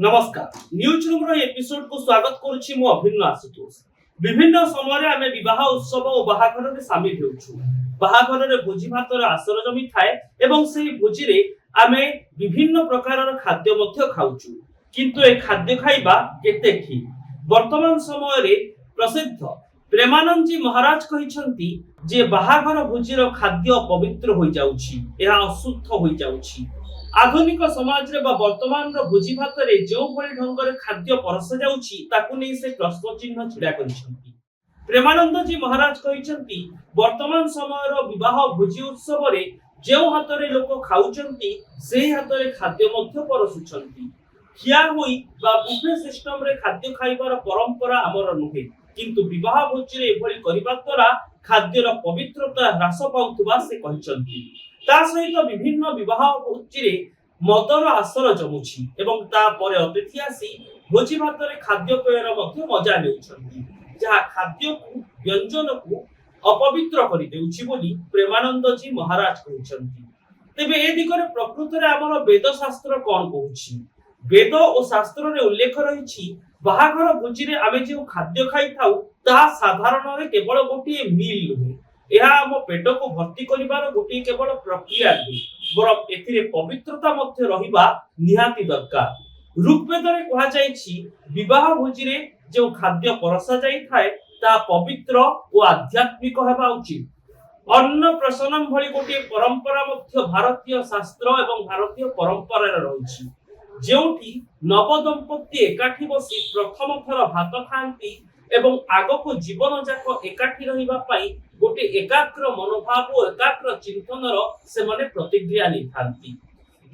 नमस्कार news room रो episode को स्वागत करूची मु अभिन्न आशुतोष। विभिन्न समय आमे विवाह उत्सव और बाहाघर रे शामिल हेउछु। बाहाघर रे भोजी भातर आसर जमी थाए एवं सेही भोजी रे आमे विभिन्न प्रकारर खाद्य मध्य खाउछु। किंतु ए खाद्य खाइबा केते ठीक? वर्तमान समय रे प्रसिद्ध प्रेमानंद जी महाराज कहिसंती जे बाहाघर भोजीर खाद्य पवित्र होई जाउछि, एहा अशुद्ध होई जाउछि। आधुनिक समाज रे बा वर्तमान रो भोजी भात रे जो भली ढंग रे खाद्य परस जाउछि ताकु नै से प्रश्न चिन्ह छिड़ा करिसंती। प्रेमानंद जी महाराज कहिसंती वर्तमान समय रो विवाह भोजी उत्सव रे जो हाथ रे लोक खाउचंती सेही हाथ रे खाद्य मध्य परसुचंती। खिया होई बा बुफे सिस्टम रे खाद्य खाइबार परंपरा हमर नुहे, किंतु विवाह भोजी रे एभली करिबा द्वारा खाद्यर पवित्रता ह्रास पाउथबा से कहिसंती। ता सहित विभिन्न विवाह भोजी रे मदर आसर जमुछि एवं ता परे अतिथि आसी भोजी भात रे खाद्य पेयर मध्य मजा लेउछंती, जहा खाद्य को व्यंजन को अपवित्र करि देउछि बोली प्रेमानंद जी महाराज कहिसंती। तेबे ए दिगरे प्रकृत रे हमर वेद शास्त्र कोन कहूछि? वेद और शास्त्र रे उल्लेख रहिछि बाहाघर भोजी रे आमे जे खाद्य खाइ थाउ ता साधारण रे केवल गोटी मील नुहे, यह आम पेट को भर्ती करिबार गोटे केवल प्रक्रिया नुहे, बरं एथिरे पवित्रता मध्य रहिबा निहाती दरकार। ऋग्वेद रे कहा जायछि विवाह भोजी रे जो खाद्य परसा जाई थाए ता पवित्र और आध्यात्मिक हेबा उचित। अन्न प्रसन्नम भली गोटे परंपरा मध्य भारतीय शास्त्र एवं भारतीय परंपरा रे रहिछि, जेउठी नव दंपति एकाठी बसी प्रथम थर भात खांती एवं आगको जीवन जाक एकाठी रहिबा पई गोटे एकाग्र मनोभाव और एकाग्र चिंतनर से माने प्रतिक्रिया नै थांती।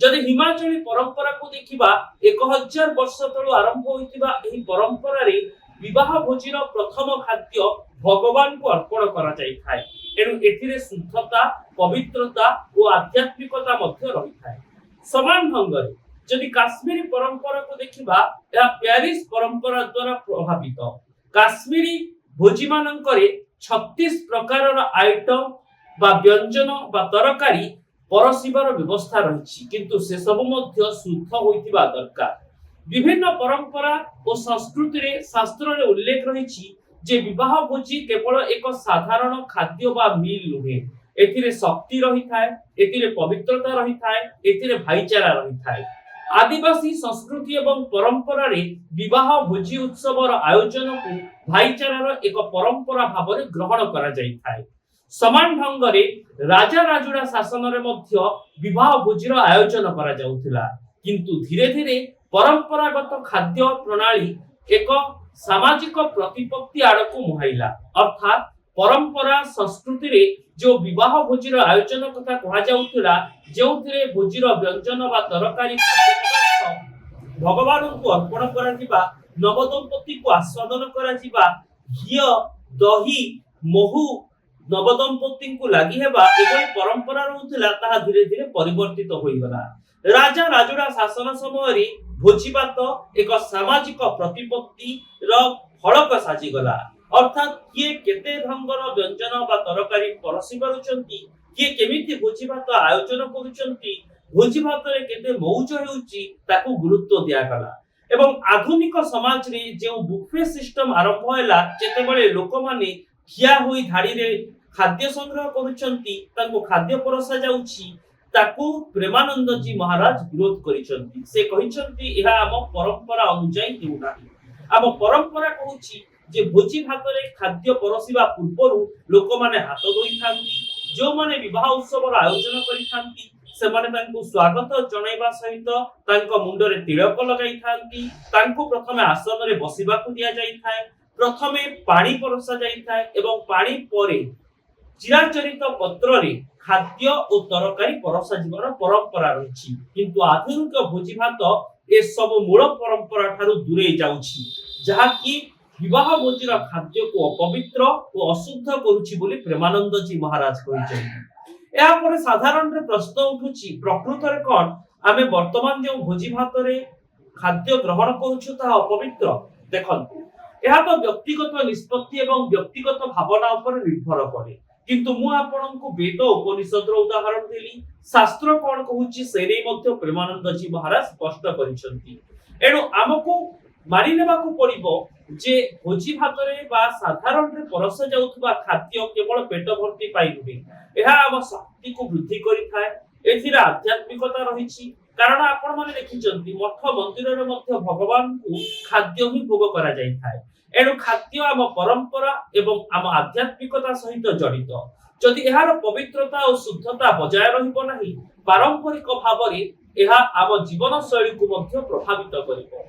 जदि हिमाचली परंपरा को देखिबा 1000 वर्ष तळु आरंभ होइतिबा एही परंपरा रे विवाह भोजीर प्रथम खाद्य भगवान को अर्पण करा जाई थाए, एनु एथिरे शुद्धता पवित्रता और आध्यात्मिकता मध्य रहि थाए। समान ढंग रे जदि काश्मीरी परंपरा को देखिबा या पेरिस परंपरा द्वारा प्रभावित काश्मीरी भोजी मानकरे 36 प्रकारर आइटम बा व्यंजन बा तरकारी परसिबार व्यवस्था रहिछि, किंतु से सब मध्य शुद्ध होइतिबा दरकार। विभिन्न परंपरा और संस्कृति रे शास्त्र रे उल्लेख रहिछि जे विवाह भोजी केवल एक साधारण खाद्य बा मील नुहे, एथिरे शक्ति रहि थाए, एथिरे पवित्रता रहि थाए, एथिरे भाईचारा रहि थाए। आदिवासी संस्कृति एवं परंपरा रे विवाह भोजी उत्सवर आयोजन को भाईचारार एक परंपरा भाव रे ग्रहण करा जाई थाए। समान ढंग रे राजा राजुड़ा शासन रे मध्य विवाह भोजीर आयोजन करा जाउथिला, किंतु धीरे धीरे परंपरागत खाद्य प्रणाली एक सामाजिक प्रतिपत्ति आड़को मुहाइला, अर्थात परंपरा संस्कृति रे जो विवाह भोजीर आयोजन कथा कहा जाउथिला, जेउथिरे भोजीर व्यंजन बा तरकारी भगवान को अर्पण करा जिबा, नवदंपति को आस्वादन करा जिबा, घी दही महू नवदंपति को लागि हेबा एभली परंपरा रहउथिला, ताहा धीरे धीरे परिवर्तित होई गला। राजा राजुड़ा शासन समय रे भोजी भात एक सामाजिक प्रतिपत्ति र फलक साजी गला, अर्थात किए केते ढंगर व्यंजन बा तरकारी परसी पारुचंती, किए केमिति भोजी भात आयोजन करूचंती, भोजी भात रे केते मौज हेउची ताकू गुरुत्व दिया गला। एवं आधुनिक समाज रे जे बुफे सिस्टम आरंभ हैला, जेतेबेले लोक माने खिया होई धाड़ी रे खाद्य संग्रह करूचंती, तांको खाद्य परसा जाउची, ताकू प्रेमानंद जी महाराज विरोध करिसंती। से कहिसंती एहा हम परंपरा अनुसार हेउनाही। हम परंपरा कहूची जे भोजी भात रे खाद्य परसिबा पूर्वरु लोक माने हाथ धोई थांती, जो माने विवाह उत्सवर आयोजन करि थांती से माने तांको स्वागत जणाइबा सहित तांको मुंडरे तिलक लगाई थांती, तांको प्रथमे आसन रे बसिबाकू दिया जाई थाए, प्रथमे पानी परसा जाई थाए एवं पानी परे चिराचरित पत्र रे खाद्य और तरकारी परसा जीवन परंपरा रहिछि, किंतु आधुनिक भोजी भात ए सब मूल परंपरा थारु दूरे जाउछि, जहा कि विवाह भोजीर खाद्य को अपवित्र और अशुद्ध करूछि बोली प्रेमानंद जी महाराज कहिछन्ति। या परे साधारण रे प्रश्न उठुछि प्रकृत रे कोन आमे वर्तमान जे भोजी भात रे खाद्य ग्रहण करूछु ता अपवित्र? देखंतु एहा तो व्यक्तिगत निष्पत्ति एवं व्यक्तिगत भावना ऊपर निर्भर करे, किंतु मु आपनकु वेद उपनिषद रो उदाहरण देली, शास्त्र कौन कहूची से नै मध्य प्रेमानंद जी महाराज स्पष्ट करिसंती। एणु आमको मानि नेबाकू पड़िबो जे भोजी भातरे बा साधारण रे परस जाउथबा खाद्य केवल पेट भर्ती पाई नुहे, एहा आम शक्ति को वृद्धि करिथाय। एथिरा आध्यात्मिकता रहिछि, कारण आपण माने देखिचंती मठ मंदिर रे मध्य भगवान को खाद्य ही भोग करा जाय थाय। एणु खाद्य आम परंपरा एवं आम आध्यात्मिकता सहित जड़ित। जदि एहार पवित्रता और शुद्धता बजाय रहिबो नाही, पारंपरिक भावरे एहा आम जीवन शैली को मध्य प्रभावित करिबो।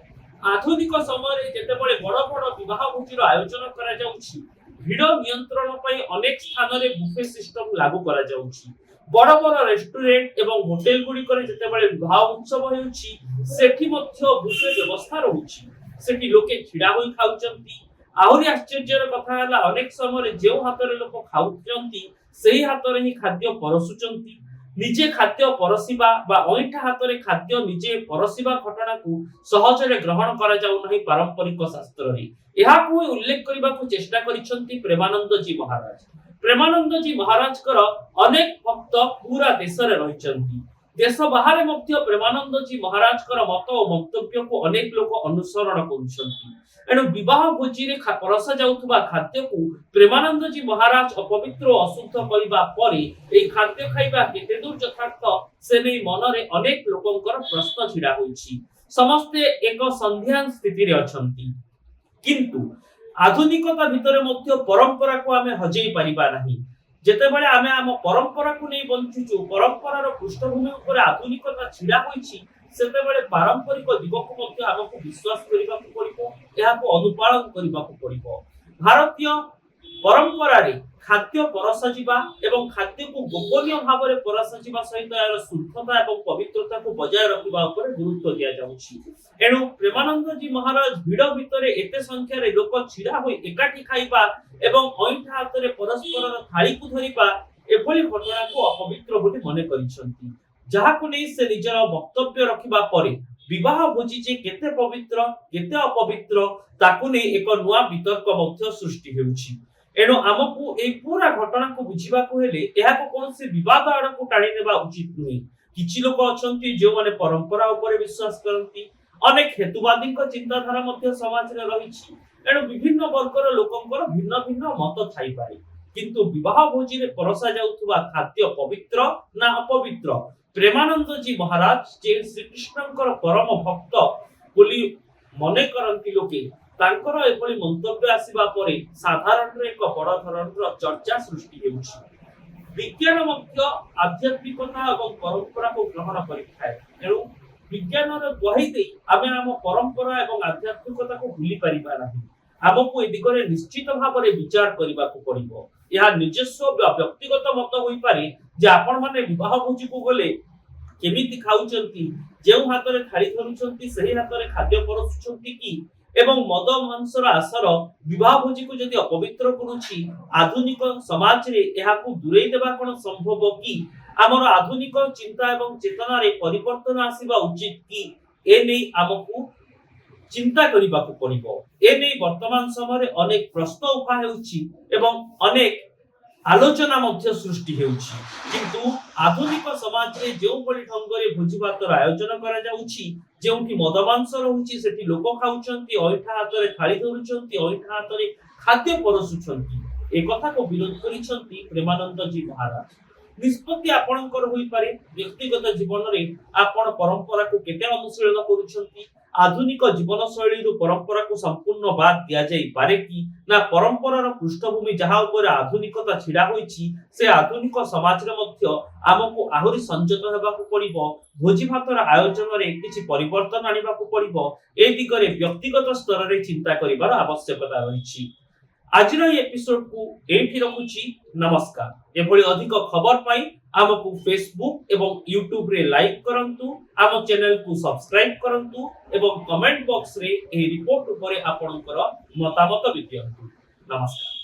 आधुनिक समय जेतेबेले बड़ बड़ विवाह भोजीर आयोजन करा जाउछि, भिड़ नियंत्रण पई अनेक स्थान रे बुफे सिस्टम लागू करा जाउछि। बड़ बड़ रेस्टोरेंट एवं होटेल गुडी करे जेतेबेले विवाह उत्सव हेउछि, सेठी मध्य बुफे व्यवस्था रहुछि। सेठी लोके छिडा होई खाउचंती। आहुरी आश्चर्यर कथा हला, अनेक समय जेउ हातरे लोक खाउचंती सेही हातरे ही खाद्य परसुचंती। निजे खाद्य परसिबा बा ओइठा हातरे खाद्य निजे परसिबा घटना को सहजरे ग्रहण करा जाउ नाही पारंपरिक शास्त्र रे। एहा को उल्लेख करबा को चेष्टा करिसंती प्रेमानंद जी महाराज। प्रेमानंद जी महाराज कर अनेक भक्त पूरा देश रे रहिसंती। देश बाहर मध्य प्रेमानंद जी महाराज कर मत और मंतव्य को अनेक लोक अनुसरण करुछंती। एणु विवाह भोजी रे परस जाउथबा खाद्य को प्रेमानंद जी महाराज अपवित्र और अशुद्ध करिबा परे एई खाद्य खाइबा केते दूर यथार्थ से नै मन रे अनेक लोकंकर प्रश्न छिडा होइछि। समस्ते एक संध्यान स्थिति रे अछंती, किंतु आधुनिकता भितरे मध्य परंपरा को आमे हजेई परिबा नाही। जेतेबेले आमे आम परंपरा को नै बंचुचु, परंपरा रो पृष्ठभूमि ऊपर आधुनिकता छिडा होइछि, सेतेबेले पारंपरिक दिगको मध्य आमको विश्वास करिबाकू पड़िबो, एहाको अनुपालन करिबाकू पड़िबो। भारतीय परंपरा रे खाद्य परस जीवा एवं खाद्य को गोपनीय भाव रे परस जीवा सहित यार शुद्धता एवं पवित्रता को बजाय रखिबा ऊपर गुरुत्व दिया जाउछि। एणु प्रेमानंद जी महाराज भिड़ भितरे एते संख्या रे लोक छिडा होई एकाठी खाइबा एवं ओइठा हातरे परस्पर थाली को धरिबा एभली घटना को अपवित्र बोली मने करिसंती। जहाको नै से निजर वक्तव्य रखिबा परे विवाह भोजी जे केते पवित्र केते अपवित्र ताकू नै एक नुआ वितर्क मध्य सृष्टि हेउछि। एणु आमको ए पूरा घटना को बुझिबा को हेले एहाको कोनसे विवाद आडको टाणी नेबा उचित नुहे। किछि लोक अछंती जे माने परंपरा ऊपर विश्वास करंती, अनेक हेतुवादी चिंताधारा मध्य समाज रे रहिछि। एणु विभिन्न वर्गर लोकंकर भिन्न भिन्न मत थाई पारे, किंतु विवाह भोजी रे परसा जाउथबा खाद्य पवित्र ना अपवित्र प्रेमानंद जी महाराज जे श्री कृष्णकर परम भक्त बोली मने करंती लोके, तांकर एपली मंतव्य आसीबा परे साधारण रे एक बड़ धरणर चर्चा सृष्टि हेउछि। विज्ञान मध्य आध्यात्मिकता एवं परंपरा को ग्रहण करिथाय। एणु विज्ञान रे गहि देई आमे हम परंपरा एवं आध्यात्मिकता को भूली परिबा नाही। आमको ए दिगरे निश्चित भाव रे विचार करिबा को पड़िबो। यह निजस्व व्यक्तिगत मत होई पारे जे आपण माने विवाह भोजी को गले केमिति खाउचंती, जेउ हातरे थाली धरुचंती सेही हातरे खाद्य परसुचंती कि, एवं मद मांसर आसर विवाह भोजी को जदि अपवित्र करूछि, आधुनिक समाज रे एहाकू दुरेई देबा कोन संभव कि? हमर आधुनिक चिंता एवं चेतना रे परिवर्तन आसीबा उचित कि? ए नै हमकू चिंता करिबाकू पड़िबो। ए नै वर्तमान समय रे अनेक प्रश्न उठा हेउछि एवं अनेक आलोचना मध्य सृष्टि हेउछि। किंतु आधुनिक समाज रे जेउ बली ढंग रे भोजी भातर आयोजन करा जाउछि, जेउठी मद मांस रहुछि, सेठी लोक खाउचंती, ओइठा हातरे थाली धरुचंती, ओइठा हातरे खाद्य परसुचंती, ए कथा को विरोध करिसंती प्रेमानंद जी महाराज। निष्पत्ति आपणकर होई पारे, व्यक्तिगत जीवन रे आपण परंपरा को केते अनुशीलन करूछंती। आधुनिक जीवन शैली रो परंपरा को संपूर्ण बाद दिया जाई पारे कि ना? परंपरार पृष्ठभूमि जहा ऊपर आधुनिकता छिडा होईछि, से आधुनिक समाज रे मध्य आमको आहुरी संयत हेबाकू पड़िबो। भोजी भातर आयोजन रे किछि परिवर्तन आनिबाकू पड़िबो। ए दिगरे व्यक्तिगत स्तर रे चिंता करिवार आवश्यकता रहिछि। आजिर एपिसोड को एठी रखुछि। नमस्कार। एभली अधिक खबर पाई आमको फेसबुक एवं यूट्यूब रे लाइक करंतु, आम चैनल को सब्सक्राइब करंतु एवं कमेंट बॉक्स रे ए रिपोर्ट ऊपर आपनकर मतामत दियंतु। नमस्कार।